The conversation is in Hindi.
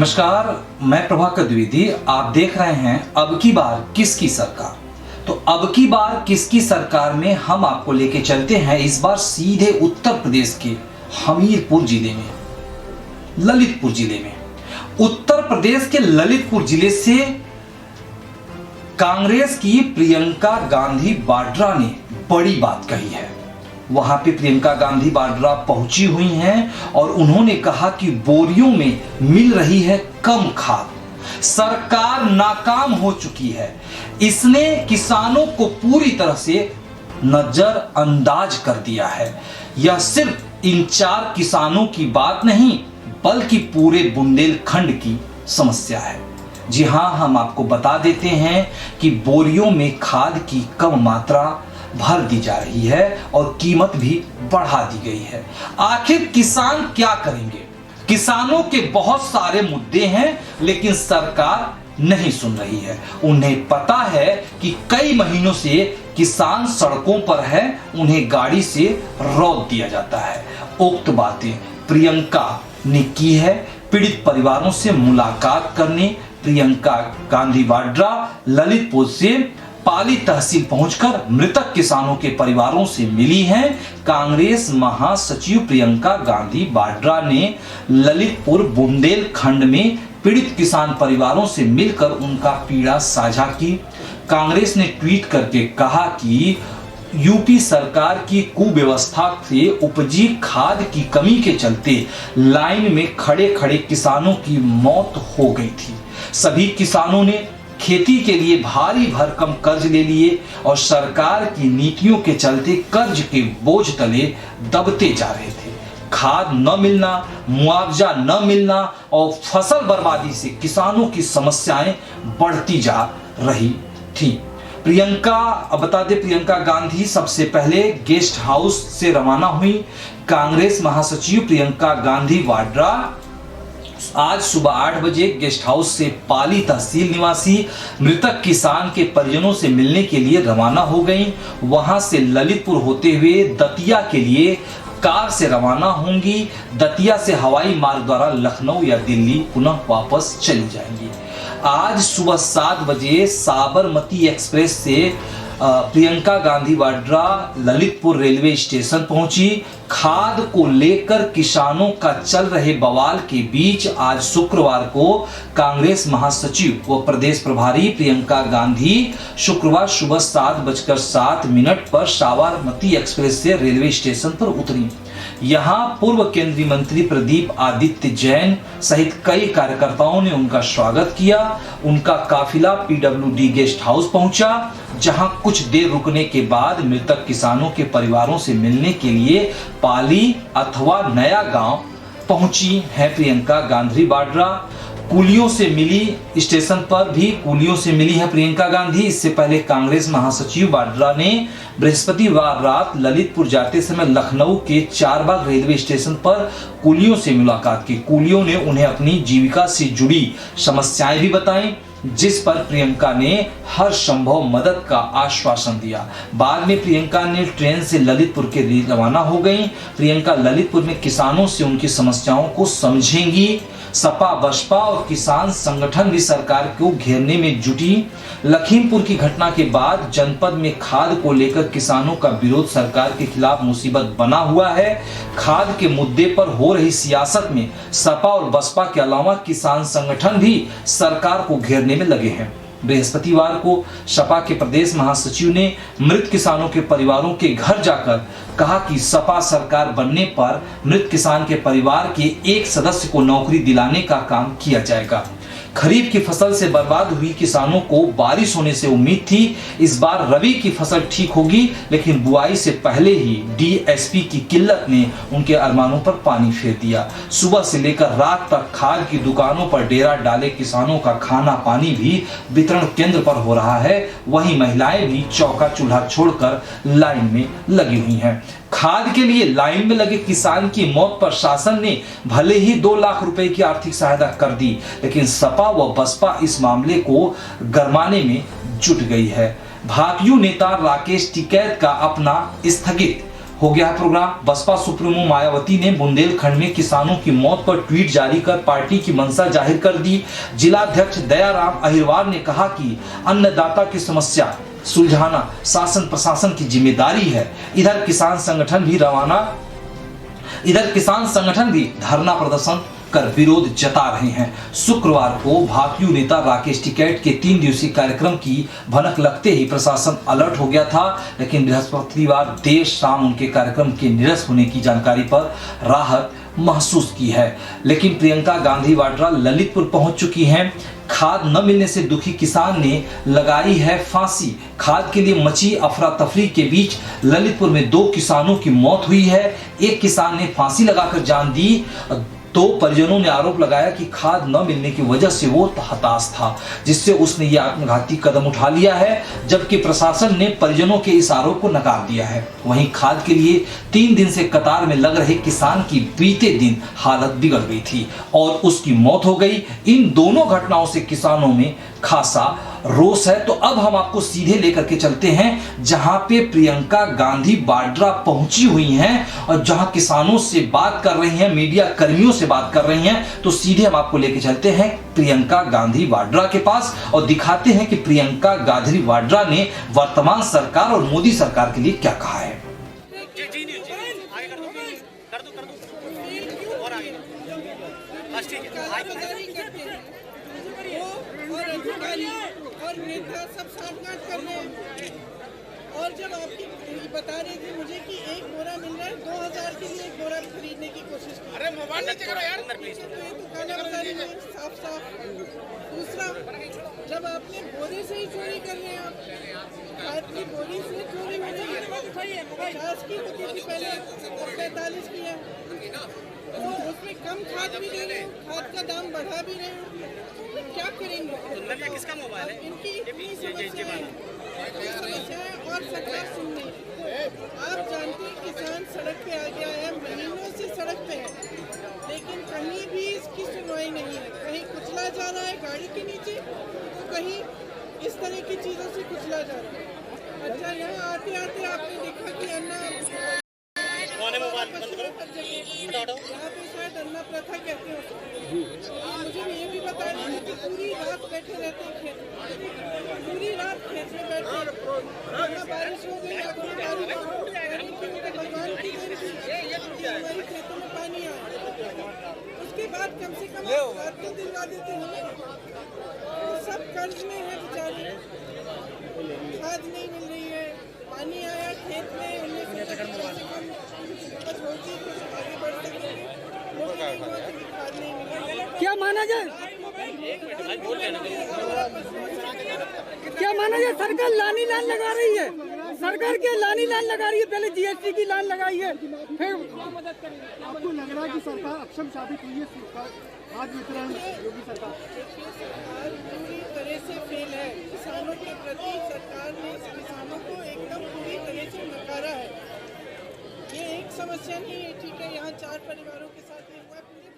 नमस्कार, मैं प्रभाकर द्विवेदी। आप देख रहे हैं अब की बार किसकी सरकार। तो अब की बार किसकी सरकार में हम आपको लेके चलते हैं इस बार सीधे उत्तर प्रदेश के हमीरपुर जिले में, ललितपुर जिले में। उत्तर प्रदेश के ललितपुर जिले से कांग्रेस की प्रियंका गांधी वाड्रा ने बड़ी बात कही है। वहां पे प्रियंका गांधी वाड्रा पहुंची हुई हैं और उन्होंने कहा कि बोरियों में मिल रही है कम खाद, सरकार नाकाम हो चुकी है, इसने किसानों को पूरी तरह से नजरअंदाज कर दिया है। यह सिर्फ इन 4 किसानों की बात नहीं बल्कि पूरे बुंदेलखंड की समस्या है। जी हां, हम आपको बता देते हैं कि बोरियों में खाद की कम मात्रा भर दी जा रही है और कीमत भी बढ़ा दी गई है। आखिर किसान क्या करेंगे? किसानों के बहुत सारे मुद्दे हैं लेकिन सरकार नहीं सुन रही है। उन्हें पता है कि कई महीनों से किसान सड़कों पर है, उन्हें गाड़ी से रोक दिया जाता है। उक्त बातें प्रियंका ने की है। पीड़ित परिवारों से मुलाकात करने प्रियंका गांधी वाड्रा ललितपुर से पाली तहसील पहुंचकर मृतक किसानों के परिवारों से मिली हैं। कांग्रेस महासचिव प्रियंका गांधी वाड्रा ने ललितपुर बुंदेलखंड में पीड़ित किसान परिवारों से मिलकर उनका पीड़ा साझा की। कांग्रेस ने ट्वीट करके कहा कि यूपी सरकार की कुव्यवस्था से उपजी खाद की कमी के चलते लाइन में खड़े खड़े किसानों की मौत हो गई थी। सभी किसानों ने खेती के लिए भारी भरकम कर्ज ले लिए और सरकार की नीतियों के चलते कर्ज के बोझ तले दबते जा रहे थे। खाद न मिलना, मुआवजा न मिलना और फसल बर्बादी से किसानों की समस्याएं बढ़ती जा रही थी। प्रियंका गांधी सबसे पहले गेस्ट हाउस से रवाना हुई। कांग्रेस महासचिव प्रियंका गांधी वाड्रा आज सुबह 8 बजे गेस्ट हाउस से पाली तहसील निवासी मृतक किसान के परिजनों से मिलने के लिए रवाना हो गईं। वहां से ललितपुर होते हुए दतिया के लिए कार से रवाना होंगी। दतिया से हवाई मार्ग द्वारा लखनऊ या दिल्ली पुनः वापस चली जाएंगी। आज सुबह 7 बजे साबरमती एक्सप्रेस से प्रियंका गांधी वाड्रा ललितपुर रेलवे स्टेशन पहुंची। खाद को लेकर किसानों का चल रहे बवाल के बीच आज शुक्रवार को कांग्रेस महासचिव व प्रदेश प्रभारी प्रियंका गांधी शुक्रवार सुबह 7:07 पर साबरमती एक्सप्रेस से रेलवे स्टेशन पर उतरी। यहां पूर्व केंद्रीय मंत्री प्रदीप आदित्य जैन सहित कई कार्यकर्ताओं ने उनका स्वागत किया। उनका काफिला पीडब्ल्यूडी गेस्ट हाउस पहुंचा, जहां कुछ देर रुकने के बाद मृतक किसानों के परिवारों से मिलने के लिए पाली अथवा नया गांव पहुंची है प्रियंका गांधी वाड्रा। कुलियों से मिली, स्टेशन पर भी कुलियों से मिली है प्रियंका गांधी। इससे पहले कांग्रेस महासचिव वाड्रा ने बृहस्पतिवार रात ललितपुर जाते समय लखनऊ के चारबाग रेलवे स्टेशन पर कुलियों से मुलाकात की। कुलियों ने उन्हें अपनी जीविका से जुड़ी समस्याएं भी बताई, जिस पर प्रियंका ने हर संभव मदद का आश्वासन दिया। बाद में प्रियंका ने ट्रेन से ललितपुर के लिए रवाना हो गई। प्रियंका ललितपुर में किसानों से उनकी समस्याओं को समझेंगी। सपा, बसपा और किसान संगठन भी सरकार को घेरने में जुटी। लखीमपुर की घटना के बाद जनपद में खाद को लेकर किसानों का विरोध सरकार के खिलाफ मुसीबत बना हुआ है। खाद के मुद्दे पर हो रही सियासत में सपा और बसपा के अलावा किसान संगठन भी सरकार को घेरने में लगे हैं। बृहस्पतिवार को सपा के प्रदेश महासचिव ने मृत किसानों के परिवारों के घर जाकर कहा कि सपा सरकार बनने पर मृत किसान के परिवार के एक सदस्य को नौकरी दिलाने का काम किया जाएगा। खरीफ की फसल से बर्बाद हुई किसानों को बारिश होने से उम्मीद थी। इस बार रबी की फसल ठीक होगी, लेकिन बुआई से पहले ही डीएसपी की किल्लत ने उनके अरमानों पर पानी फेर दिया। सुबह से लेकर रात तक खाद की दुकानों पर डेरा डाले किसानों का खाना पानी भी वितरण केंद्र पर हो रहा है। वहीं महिलाएं भी चौका चूल्हा छोड़कर लाइन में लगी हुई हैं। खाद के लिए लाइन में लगे किसान की मौत पर शासन ने भले ही 2 लाख रुपए की आर्थिक सहायता कर दी, लेकिन सपा व बसपा इस मामले को गरमाने में जुट गई है। भाजपा नेता राकेश टिकैत का अपना स्थगित हो गया है प्रोग्राम। बसपा सुप्रीमो मायावती ने बुंदेलखंड में किसानों की मौत पर ट्वीट जारी कर पार्टी की मंशा जाहिर कर दी। जिलाध्यक्ष दयाराम अहिरवार ने कहा कि अन्नदाता की समस्या सुलझाना शासन प्रशासन की जिम्मेदारी है। इधर किसान संगठन भी धरना प्रदर्शन कर विरोध जता रहे हैं। शुक्रवार को भाकयू नेता राकेश टिकैत के 3 दिवसीय कार्यक्रम की भनक लगते ही प्रशासन अलर्ट हो गया था, लेकिन बृहस्पतिवार देर शाम उनके कार्यक्रम के निरस्त होने की जानकारी पर राहत महसूस की है। लेकिन प्रियंका गांधी वाड्रा ललितपुर पहुंच चुकी हैं। खाद न मिलने से दुखी किसान ने लगाई है फांसी। खाद के लिए मची अफरा तफरी के बीच ललितपुर में 2 किसानों की मौत हुई है। एक किसान ने फांसी लगाकर जान दी, तो परिजनों ने आरोप लगाया कि खाद न मिलने की वजह से वो हताश था, जिससे उसने ये आत्मघाती कदम उठा लिया है, जबकि प्रशासन ने परिजनों के इस आरोप को नकार दिया है। वहीं खाद के लिए 3 दिन से कतार में लग रहे किसान की बीते दिन हालत बिगड़ गई थी और उसकी मौत हो गई। इन दोनों घटनाओं से किसानों में खासा रोष है। तो अब हम आपको सीधे लेकर के चलते हैं जहां पे प्रियंका गांधी वाड्रा पहुंची हुई हैं और जहां किसानों से बात कर रही हैं, मीडिया कर्मियों से बात कर रही हैं। तो सीधे हम आपको लेके चलते हैं प्रियंका गांधी वाड्रा के पास और दिखाते हैं कि प्रियंका गांधी वाड्रा ने वर्तमान सरकार और मोदी सरकार के लिए क्या कहा है। और नेता सब साठगांठ कर रहे हैं। और जब आपकी बता रही थी मुझे कि 1 बोरा मिल रहा है, 2000 के लिए 1 बोरा खरीदने की कोशिश की। अरे मोबाइल नीचे करो यार, तो ये तो गाना बता रही है साफ। दूसरा, जब आपने बोरे से ही चोरी कर रहे हैं, आप खाद की बोरी से चोरी हो रही है। 50 की होती थी पहले, 45 की है। तो उसमें कम खाद भी दे रहे हैं, खाद का दाम बढ़ा भी रहे हैं। तो क्या करेंगे? किसका मोबाइल है? इनकी इतनी समस्या है और सरकार सुन नहीं। आप जानते हैं किसान सड़क पे आ गया है, महीनों से सड़क पे है, लेकिन कहीं भी इसकी सुनवाई नहीं है। कहीं कुचला जा रहा है गाड़ी के नीचे, तो कहीं इस तरह की चीज़ों से कुचला जा रहा है। अच्छा, यहाँ आते आते आपने देखा कि अन्ना यहाँ पे शायद अन्ना प्रथा कहते हैं। मुझे ये भी बता रहे थे कि पूरी रात बैठे रहते हैं खेत में, पूरी रात खेत में बैठे। बारिश हो गई, भगवान की हमारे खेतों में पानी आया, उसके बाद कम से कम रात को दिलवा देते हैं। तो सब कर्ज में है बेचारे, खाद नहीं मिल रही है। पानी आया खेत में, उन्हें आगे बढ़ सकेंगे, खाद नहीं मिल रही। क्या माना जाए? क्या माना जाए? सरकार लानी लान लगा रही है, सरकार क्या लानी लान लगा रही है? पहले जीएसटी की लान लगाई है, फिर मदद करेंगे। आपको लग रहा है कि सरकार अक्षम साबित हुई है? खाद वितरण योगी सरकार पूरी तरह से फेल है। किसानों के प्रति सरकार ने किसानों को एकदम पूरी तरह से नकारा है। ये एक समस्या नहीं है, ठीक है, यहाँ 4 परिवारों के साथ ये हुआ, पूरे